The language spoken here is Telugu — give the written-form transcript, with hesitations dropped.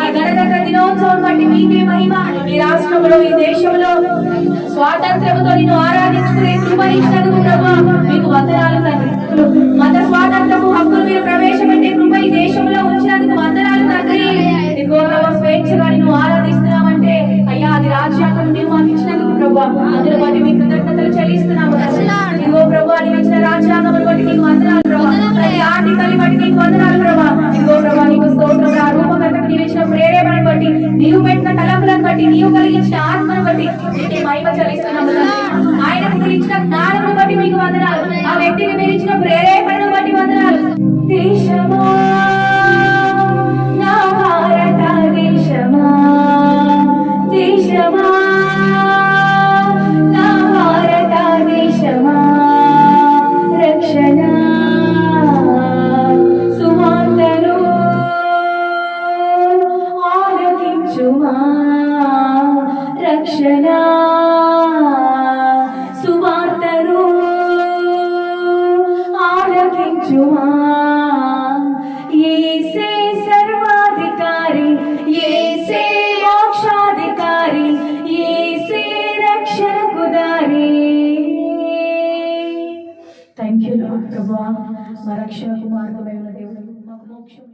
ఈ గణతంత్ర దినోత్సవం బట్టి మీకే మహిమ. ఈ రాష్ట్రంలో ఈ దేశంలో స్వాతంత్ర్యంతో నిన్ను ఆరాధించుకునే కృప ఇచ్చినందుకు ప్రభువా మీకు వందనాలు తండ్రి. మత స్వాతంత్రము హక్కులు మీరు ప్రవేశపెట్టే కృప ఈ దేశంలో ఉంచినందుకు వందనాలు తండ్రి. ఇదిగో ప్రభు స్వేచ్ఛగా నిన్ను ఆరాధిస్తున్నామంటే అయ్యా అది రాజ్యాంగం నీవు మాకు ఇచ్చినందుకు ప్రభువా అందులో బట్టి మీకు కృతజ్ఞతలు చెల్లిస్తున్నాము. ఇదిగో ప్రభు నీవు ఇచ్చిన రాజ్యాంగం బట్టి నీకు వందనాలు ప్రభు. ప్రతి ఆర్టికల్ బట్టి నీకు వందనాలు ప్రభు. ఇదిగో ప్రభు నీకు స్తోత్రం. ఆ రూపకర్తకు నీవు ఇచ్చిన ప్రేరేపణ బట్టి నీవు పెట్టిన తలంపులను బట్టి నీవు కలిగించిన ఆత్మను బట్టి నీకు మహిమ చెల్లిస్తున్నాము. ఆయనకు మీరు ఇచ్చిన జ్ఞానము బట్టి మీకు వందనాలు. ఆ వ్యక్తికి మీరు ఇచ్చిన ప్రేరేపణను బట్టి వందనాలు. దేశమా నా భారత దేశమా, దేశమా నా భారత దేశమా, రక్షణ సువార్తను ఆలకించుమా, రక్షణ సువార్తను ఆలకించుమా. యేసే సర్వాధికారి, యేసే మోక్షాధికారి, యేసే రక్షణకు దారి. థ్యాంక్ యూ లార్డ్ ప్రభువా, మా రక్షణకు మార్గమైన దేవుడు, మాకు మోక్షం